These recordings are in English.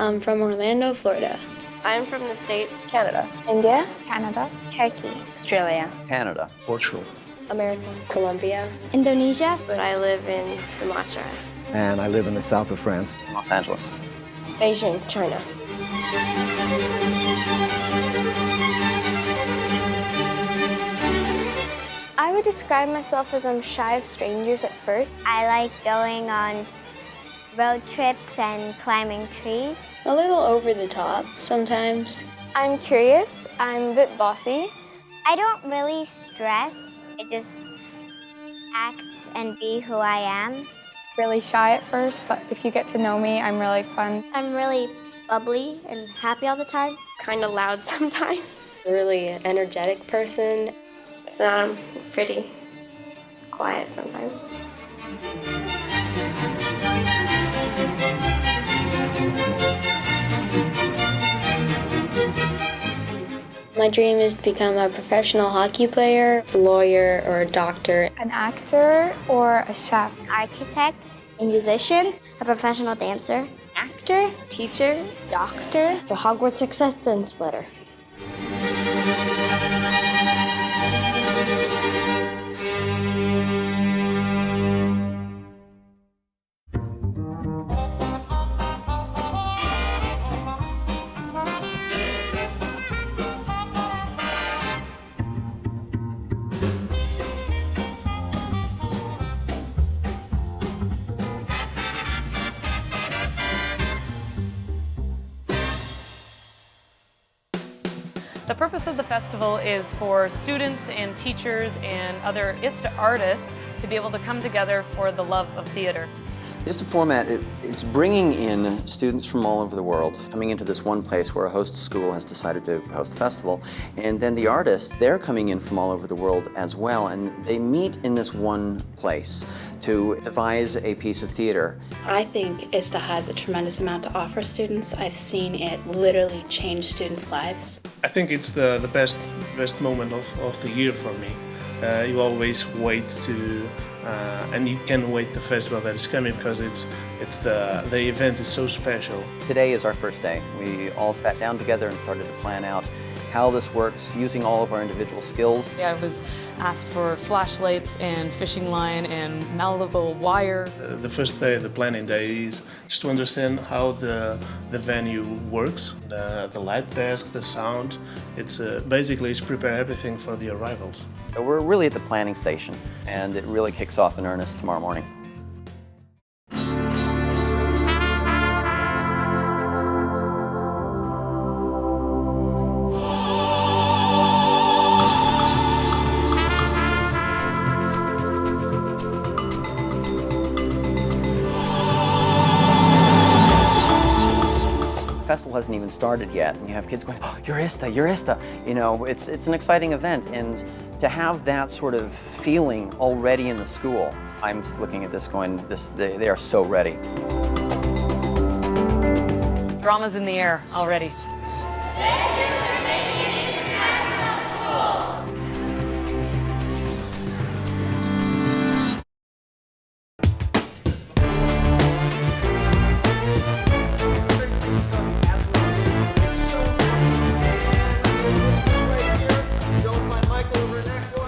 I'm from Orlando, Florida. I'm from the States. Canada. India. Canada. Turkey. Australia. Canada. Portugal. America. Colombia. Indonesia. But I live in Sumatra. And I live in the south of France. Los Angeles. Beijing, China. I would describe myself as I'm shy of strangers at first. I like going on road trips and climbing trees. A little over the top sometimes. I'm curious. I'm a bit bossy. I don't really stress. I just act and be who I am. Really shy at first, but if you get to know me, I'm really fun. I'm really bubbly and happy all the time. Kind of loud sometimes. A really energetic person. And I'm pretty quiet sometimes. My dream is to become a professional hockey player, a lawyer, or a doctor. An actor or a chef. Architect, a musician, a professional dancer, Actor. Teacher. Doctor. the Hogwarts acceptance letter. The purpose of the festival is for students and teachers and other ISTA artists to be able to come together for the love of theater. It's a format, it's bringing in students from all over the world, coming into this one place where a host school has decided to host a festival. And then the artists, they're coming in from all over the world as well, and they meet in this one place to devise a piece of theater. I think ISTA has a tremendous amount to offer students. I've seen it literally change students' lives. I think it's the best moment of the year for me. You always wait to, and you can wait the festival that is coming because the event is so special. Today is our first day. We all sat down together and started to plan out how this works using all of our individual skills. I was asked for flashlights and fishing line and malleable wire. The first day, the planning day, is just to understand how the venue works, the light desk, the sound. It's basically it's prepare everything for the arrivals. So we're really at the planning station, and it really kicks off in earnest tomorrow morning. The festival hasn't even started yet, and you have kids going, "Oh, you're ISTA, you're ISTA." You know, it's an exciting event, and to have that sort of feeling already in the school, I'm just looking at this going, they are so ready. Drama's in the air already.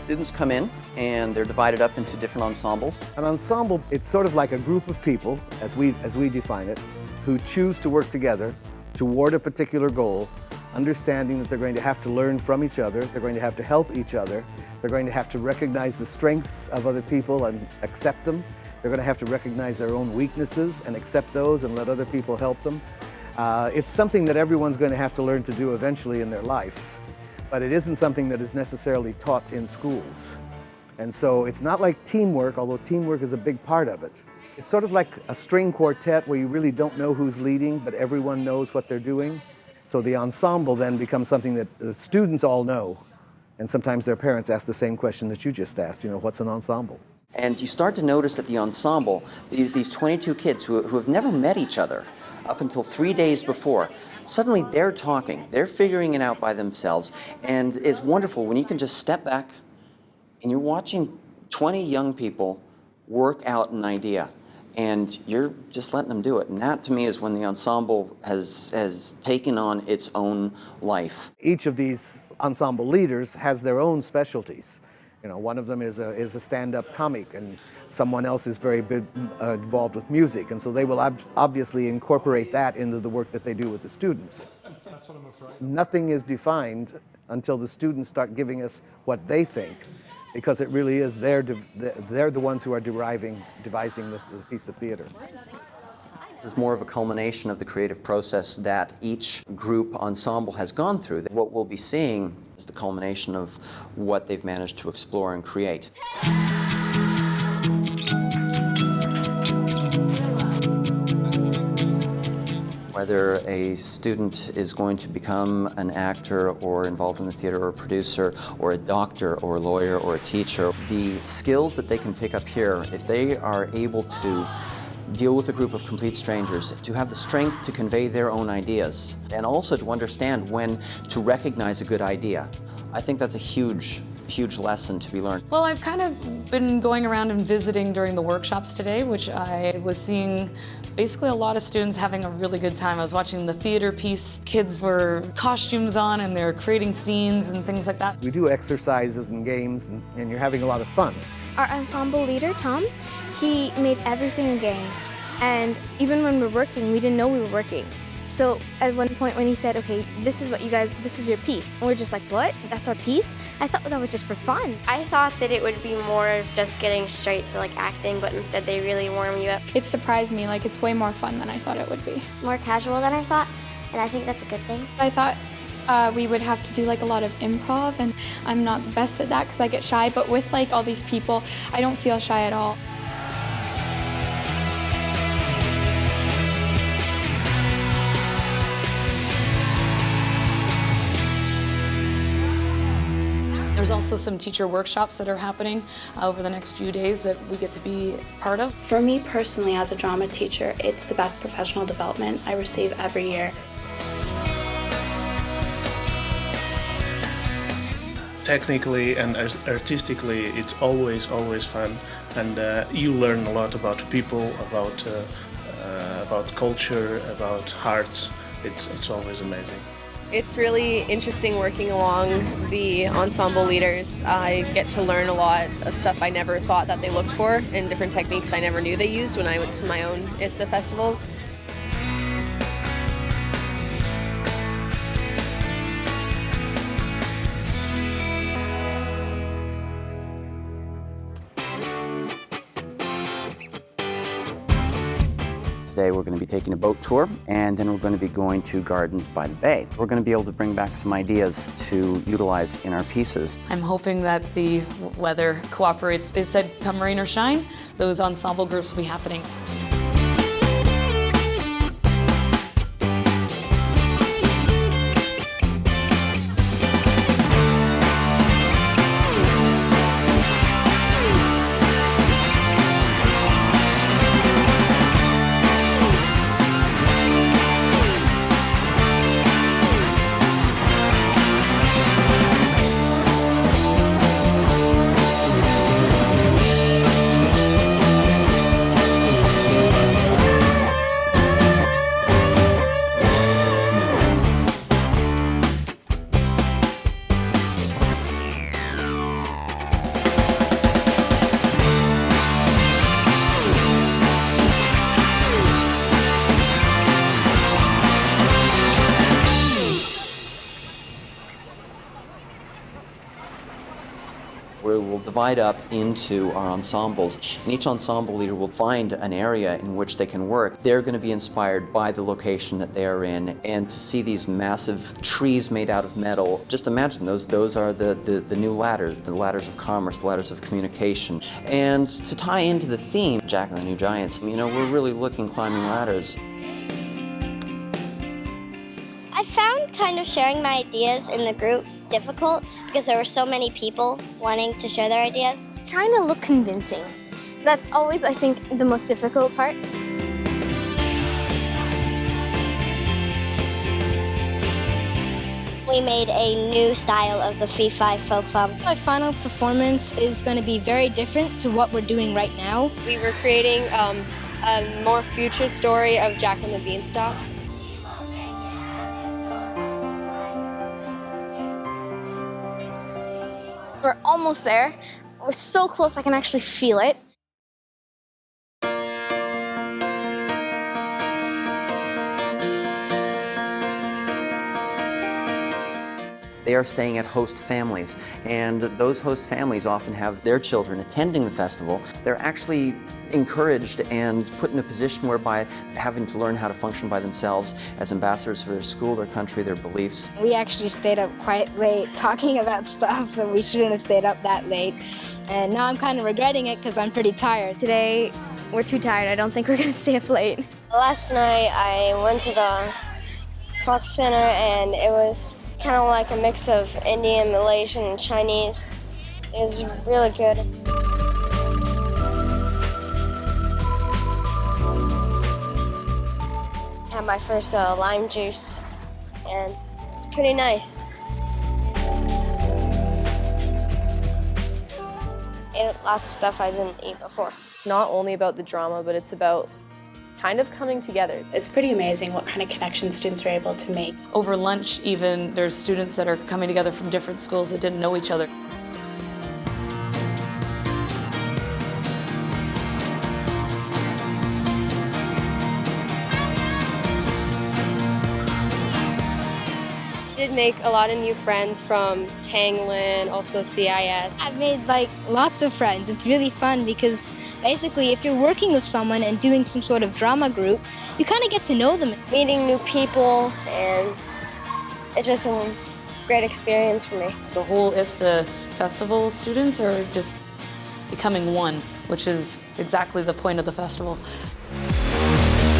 Students come in and they're divided up into different ensembles. An ensemble, it's sort of like a group of people, as we define it, who choose to work together toward a particular goal, understanding that they're going to have to learn from each other, they're going to have to help each other, they're going to have to recognize the strengths of other people and accept them, they're going to have to recognize their own weaknesses and accept those and let other people help them. It's something that everyone's going to have to learn to do eventually in their life. But it isn't something that is necessarily taught in schools. And so it's not like teamwork, although teamwork is a big part of it. It's sort of like a string quartet where you really don't know who's leading, but everyone knows what they're doing. So the ensemble then becomes something that the students all know. And sometimes their parents ask the same question that you just asked, you know, what's an ensemble? And you start to notice that the ensemble, these 22 kids who have never met each other up until 3 days before, suddenly they're talking, they're figuring it out by themselves, and it's wonderful when you can just step back and you're watching 20 young people work out an idea. and you're just letting them do it. And that, to me, is when the ensemble has taken on its own life. Each of these ensemble leaders has their own specialties. You know, one of them is a stand-up comic, and someone else is very big, involved with music, and so they will obviously incorporate that into the work that they do with the students. That's what I'm afraid. Nothing is defined until the students start giving us what they think, because it really is they're the ones who are devising the piece of theater. This is more of a culmination of the creative process that each group ensemble has gone through. What we'll be seeing is the culmination of what they've managed to explore and create. Whether a student is going to become an actor or involved in the theater or a producer or a doctor or a lawyer or a teacher, the skills that they can pick up here, if they are able to deal with a group of complete strangers, to have the strength to convey their own ideas, and also to understand when to recognize a good idea. I think that's a huge lesson to be learned. Well, I've kind of been going around and visiting during the workshops today, which I was seeing basically a lot of students having a really good time. I was watching the theater piece. Kids were costumes on and they're creating scenes and things like that. We do exercises and games, and you're having a lot of fun. Our ensemble leader, Tom, he made everything a game. And even when we're working, we didn't know we were working. So at one point when he said, okay, this is your piece, and we're just like, what? That's our piece? I thought that was just for fun. I thought that it would be more just getting straight to like acting, but instead they really warm you up. It surprised me, like it's way more fun than I thought it would be. More casual than I thought, and I think that's a good thing. I thought we would have to do like a lot of improv, and I'm not the best at that because I get shy, but with like all these people, I don't feel shy at all. There's also some teacher workshops that are happening over the next few days that we get to be part of. For me personally, as a drama teacher, it's the best professional development I receive every year. Technically and artistically, it's always fun, and you learn a lot about people, about culture, about arts. It's always amazing. It's really interesting working along the ensemble leaders. I get to learn a lot of stuff I never thought that they looked for, and different techniques I never knew they used when I went to my own ISTA festivals. Today we're going to be taking a boat tour, and then we're going to be going to Gardens by the Bay. We're going to be able to bring back some ideas to utilize in our pieces. I'm hoping that the weather cooperates. They said come rain or shine, those ensemble groups will be happening. We will divide up into our ensembles, and each ensemble leader will find an area in which they can work. They're going to be inspired by the location that they are in, and to see these massive trees made out of metal, just imagine those are the new ladders, the ladders of commerce, the ladders of communication. And to tie into the theme, Jack and the New Giants, you know, we're really climbing ladders. I found kind of sharing my ideas in the group difficult because there were so many people wanting to share their ideas. Trying to look convincing. That's always, I think, the most difficult part. We made a new style of the fee-fi fo-fum. My final performance is going to be very different to what we're doing right now. We were creating a more future story of Jack and the Beanstalk. We're almost there. We're so close I can actually feel it. They are staying at host families, and those host families often have their children attending the festival. They're actually encouraged and put in a position whereby having to learn how to function by themselves as ambassadors for their school, their country, their beliefs. We actually stayed up quite late talking about stuff that we shouldn't have stayed up that late. And now I'm kind of regretting it because I'm pretty tired. Today, we're too tired. I don't think we're going to stay up late. Last night I went to the Park Center and it was kind of like a mix of Indian, Malaysian, and Chinese. It was really good. Had my first lime juice, and it's pretty nice. Ate lots of stuff I didn't eat before. Not only about the drama, but it's about kind of coming together. It's pretty amazing what kind of connections students are able to make. Over lunch even, there's students that are coming together from different schools that didn't know each other. Did make a lot of new friends from Tanglin, also CIS. I've made like lots of friends. It's really fun because basically if you're working with someone and doing some sort of drama group, you kind of get to know them. Meeting new people, and it's just a great experience for me. The whole ISTA festival students are just becoming one, which is exactly the point of the festival.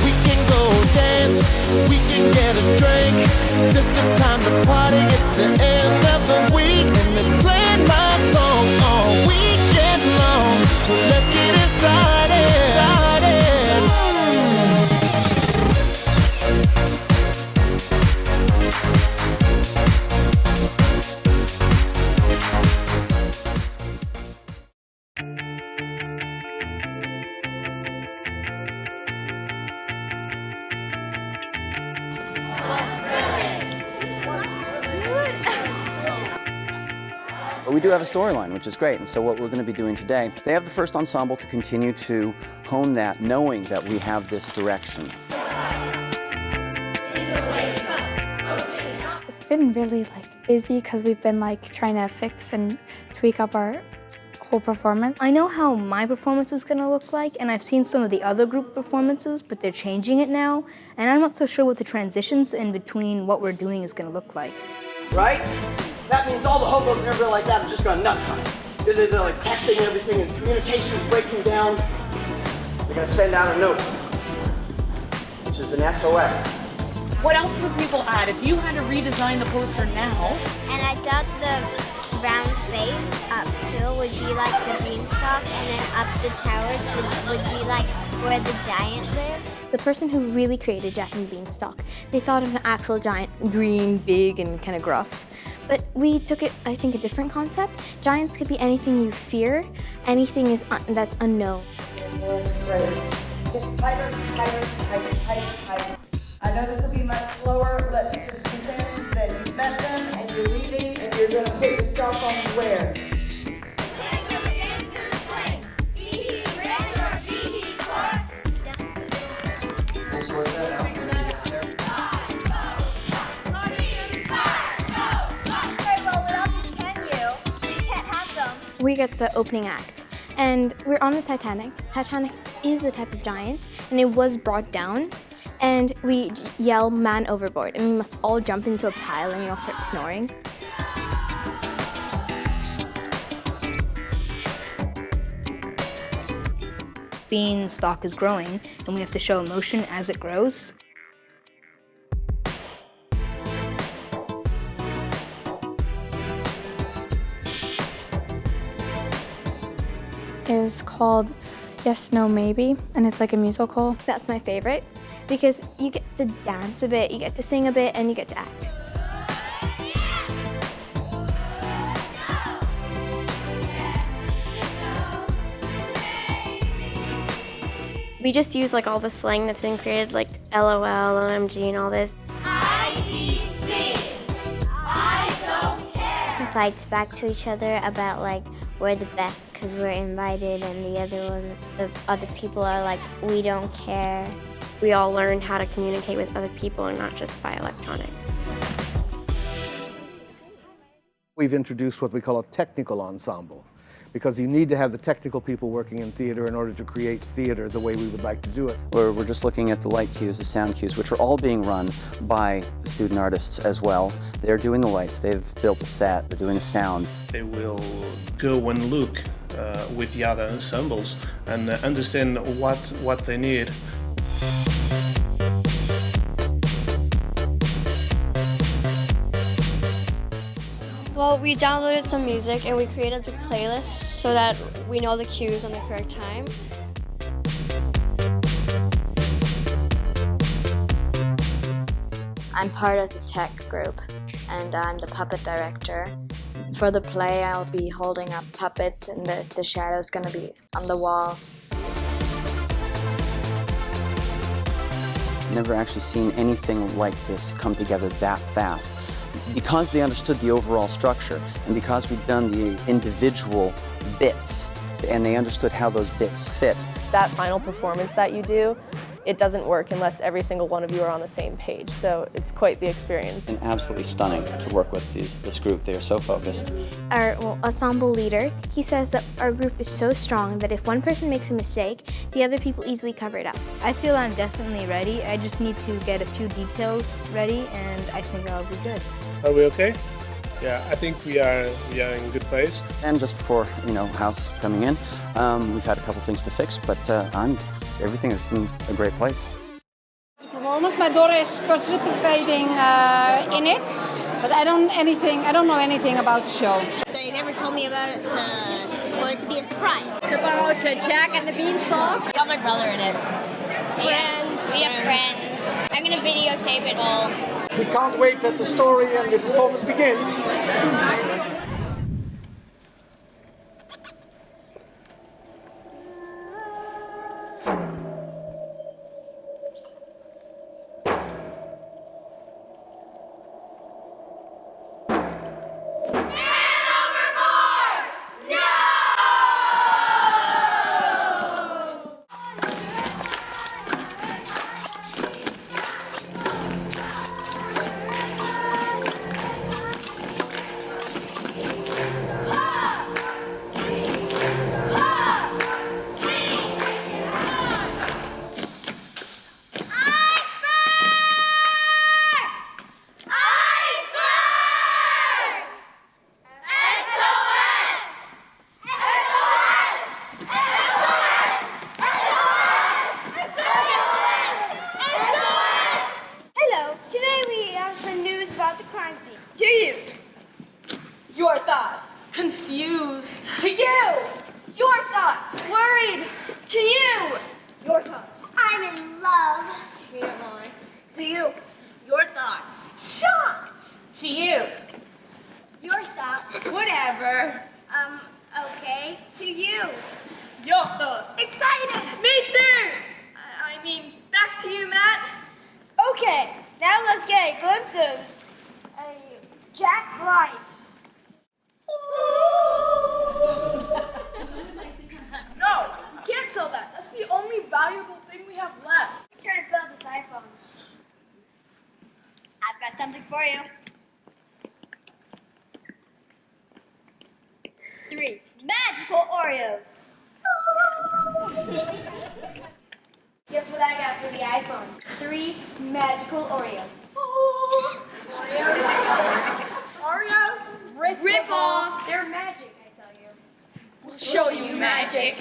We can go dance, we can get a drink, just the time to party at the end of the week. And they playing my song all weekend long, so let's get it started. But we do have a storyline, which is great, and so what we're going to be doing today, they have the first ensemble to continue to hone that, knowing that we have this direction. It's been really busy because we've been trying to fix and tweak up our whole performance. I know how my performance is going to look like, and I've seen some of the other group performances, but they're changing it now, and I'm not so sure what the transitions in between what we're doing is going to look like. Right? That means all the hobos and everybody like that have just gone nuts on it. They're texting everything and communication is breaking down. They're gonna send out a note, which is an SOS. What else would people add if you had to redesign the poster now? And I thought the round base up too would be like the beanstalk, and then up the towers would be like where the giant lived. The person who really created Jack and the Beanstalk, they thought of an actual giant, green, big, and kind of gruff. But we took it, I think, a different concept. Giants could be anything you fear, anything that's unknown. Get tighter, tighter, tighter, tighter, tighter. I know this will be much slower. Let's just pretend that you met them and you're leaving and you're going to put yourself on where? We get the opening act, and we're on the Titanic. Titanic is the type of giant, and it was brought down, and we yell "man overboard," and we must all jump into a pile and we all start snoring. Beanstalk is growing, and we have to show emotion as it grows. Is called Yes, No, Maybe, and it's like a musical. That's my favorite because you get to dance a bit, you get to sing a bit, and you get to act. We just use like all the slang that's been created, like LOL, OMG, and all this. He fights back to each other about like we're the best because we're invited, and the other people are like we don't care. We all learn how to communicate with other people and not just by electronic. We've introduced what we call a technical ensemble, because you need to have the technical people working in theater in order to create theater the way we would like to do it. We're just looking at the light cues, the sound cues, which are all being run by student artists as well. They're doing the lights, they've built the set, they're doing the sound. They will go and look with the other ensembles and understand what they need. Well, we downloaded some music and we created the playlist so that we know the cues on the correct time. I'm part of the tech group and I'm the puppet director. For the play, I'll be holding up puppets and the shadow's gonna be on the wall. Never actually seen anything like this come together that fast. Because they understood the overall structure, and because we've done the individual bits, and they understood how those bits fit. That final performance that you do, it doesn't work unless every single one of you are on the same page, so it's quite the experience. And absolutely stunning to work with this group. They are so focused. Our ensemble leader, he says that our group is so strong that if one person makes a mistake, the other people easily cover it up. I feel I'm definitely ready. I just need to get a few details ready, and I think I'll be good. Are we okay? Yeah, I think we are in a good place. And just before, House coming in, we've had a couple things to fix, but everything is in a great place. Performance. My daughter is participating in it, but I don't know anything about the show. They never told me about it for it to be a surprise. It's about Jack and the Beanstalk. I got my brother in it. Friends. We have friends. I'm gonna videotape it all. We can't wait that the story and the performance begins. Your thoughts. Confused. To you. Your thoughts. Worried. To you. Your thoughts. I'm in love. To you. To you. Your thoughts. Shocked. To you. Your thoughts. Whatever. Okay. To you. Your thoughts. Excited. Me too. I mean, back to you, Matt. Okay. Now let's get a glimpse of Jack's life. No, you can't sell that. That's the only valuable thing we have left. I'm trying to sell this iPhone. I've got something for you. 3 magical Oreos. Guess what I got for the iPhone? 3 magical Oreos. Oreos? Rip off. They're magic, I tell you. We'll show you magic.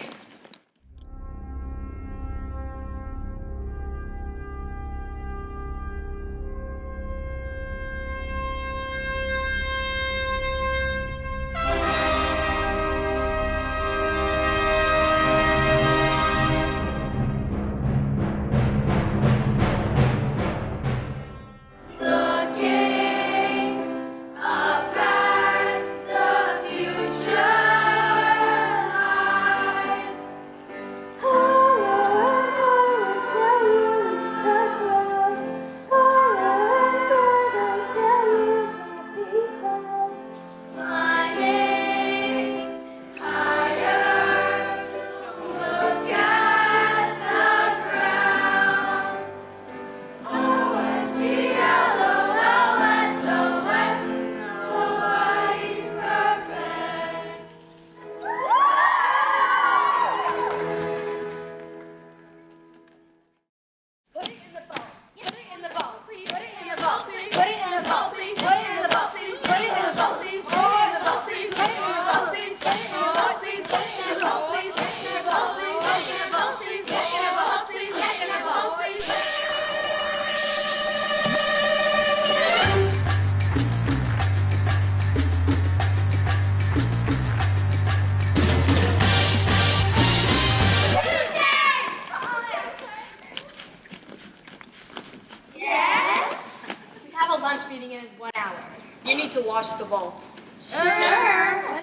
need to wash the vault. Sure.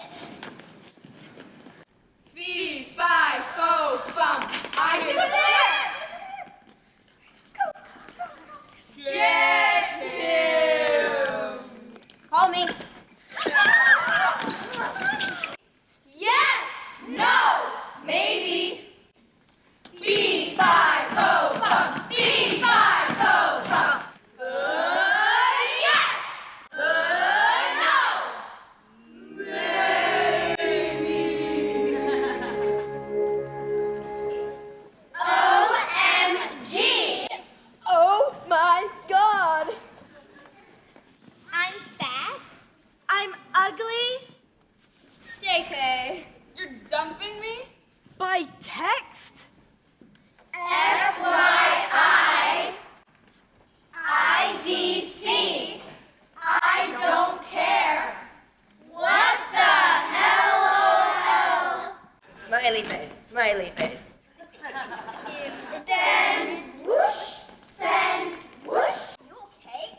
Fee, fi, fo, fum. I hear the Get him! Call me. Yes! No! Maybe. Fee, fi, fo, fum. Fee, fi, fo, fum. Yes! No! Maybe. OMG! Oh my God! I'm fat. I'm ugly. JK, you're dumping me? By text? FYI, IDC, I don't care. What the hell, Smiley face, smiley face. Send whoosh, send whoosh. You okay?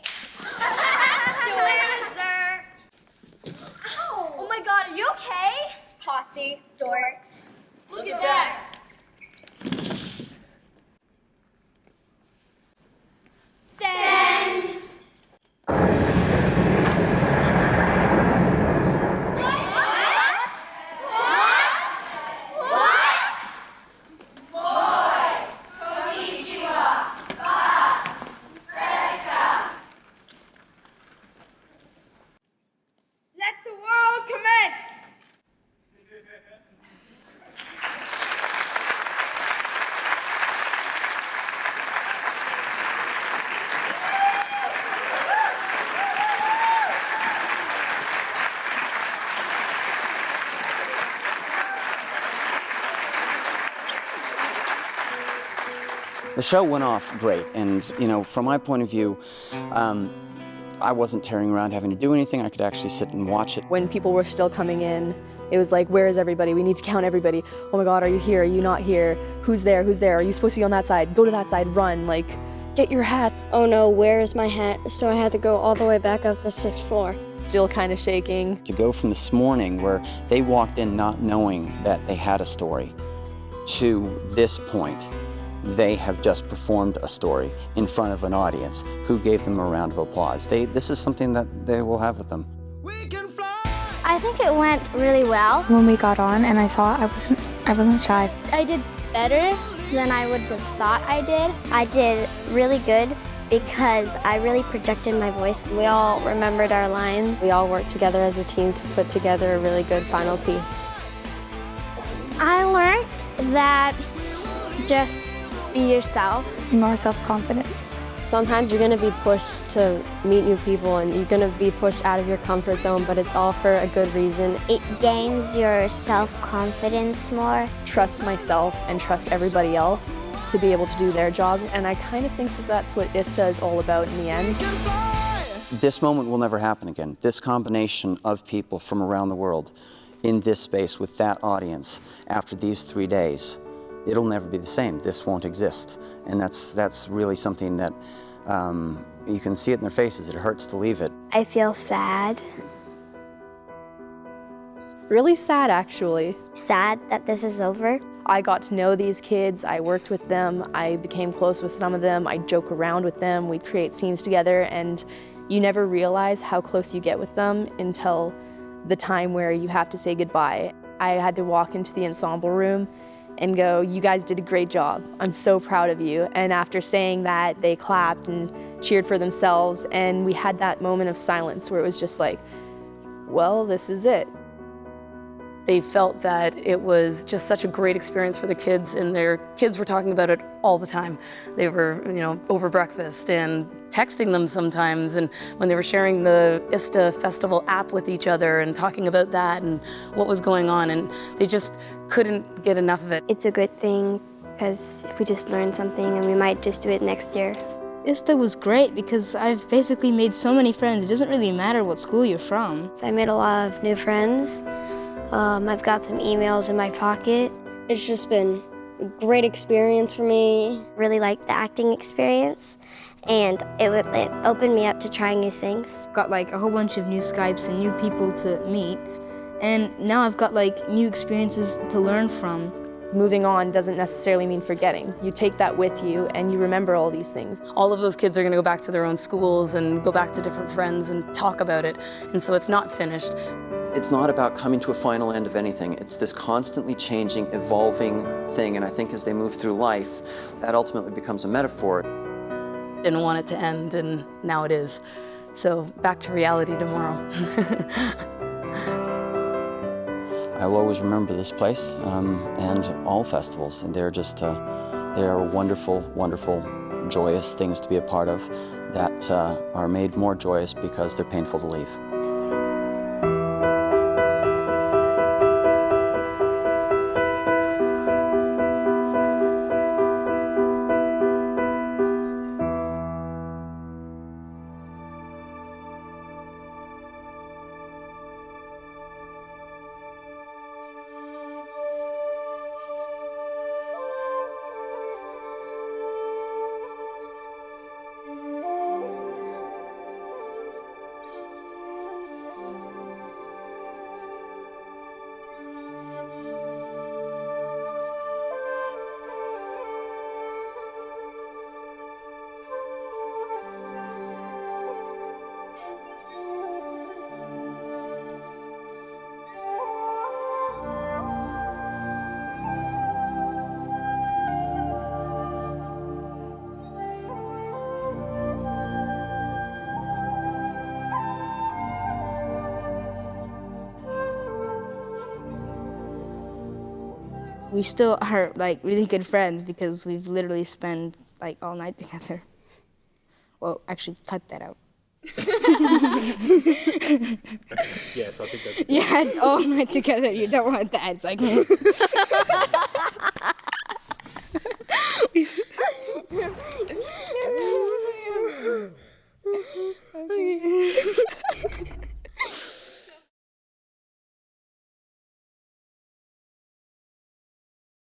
Loser. Ow. Oh my God, are you okay? Posse dorks. Look at that. Send. Let the world commence! The show went off great, and you know, from my point of view, I wasn't tearing around having to do anything. I could actually sit and watch it. When people were still coming in, it was like, where is everybody? We need to count everybody. Oh my God, are you here? Are you not here? Who's there? Who's there? Are you supposed to be on that side? Go to that side, run, like, get your hat. Oh no, where is my hat? So I had to go all the way back up the 6th floor. Still kind of shaking. To go from this morning where they walked in not knowing that they had a story to this point, they have just performed a story in front of an audience who gave them a round of applause. This is something that they will have with them. I think it went really well. When we got on and I saw I wasn't shy. I did better than I would have thought I did. I did really good because I really projected my voice. We all remembered our lines. We all worked together as a team to put together a really good final piece. I learned that just be yourself. More self-confidence. Sometimes you're going to be pushed to meet new people and you're going to be pushed out of your comfort zone, but it's all for a good reason. It gains your self-confidence more. Trust myself and trust everybody else to be able to do their job, and I kind of think that that's what ISTA is all about in the end. This moment will never happen again. This combination of people from around the world in this space with that audience after these 3 days, it'll never be the same. This won't exist. And that's really something that you can see it in their faces. It hurts to leave it. I feel sad. Really sad, actually. Sad that this is over. I got to know these kids, I worked with them, I became close with some of them, I joke around with them, we'd create scenes together, and you never realize how close you get with them until the time where you have to say goodbye. I had to walk into the ensemble room and go, you guys did a great job. I'm so proud of you. And after saying that, they clapped and cheered for themselves, and we had that moment of silence where it was just like, well, this is it. They felt that it was just such a great experience for the kids, and their kids were talking about it all the time. They were, over breakfast and texting them sometimes, and when they were sharing the ISTA Festival app with each other and talking about that and what was going on, and they just couldn't get enough of it. It's a good thing because we just learned something and we might just do it next year. ISTA was great because I've basically made so many friends. It doesn't really matter what school you're from. So I made a lot of new friends. I've got some emails in my pocket. It's just been great experience for me. Really liked the acting experience, and it opened me up to trying new things. Got like a whole bunch of new Skypes and new people to meet, and now I've got like new experiences to learn from. Moving on doesn't necessarily mean forgetting. You take that with you and you remember all these things. All of those kids are going to go back to their own schools and go back to different friends and talk about it, and so it's not finished. It's not about coming to a final end of anything. It's this constantly changing, evolving thing, and I think as they move through life, that ultimately becomes a metaphor. Didn't want it to end, and now it is. So back to reality tomorrow. I will always remember this place and all festivals, and they're just, they are wonderful, wonderful, joyous things to be a part of that are made more joyous because they're painful to leave. We still are like really good friends because we've literally spent like all night together. Well, actually, cut that out. Yes, I think that's. Yeah, all night together. You don't want that. It's like.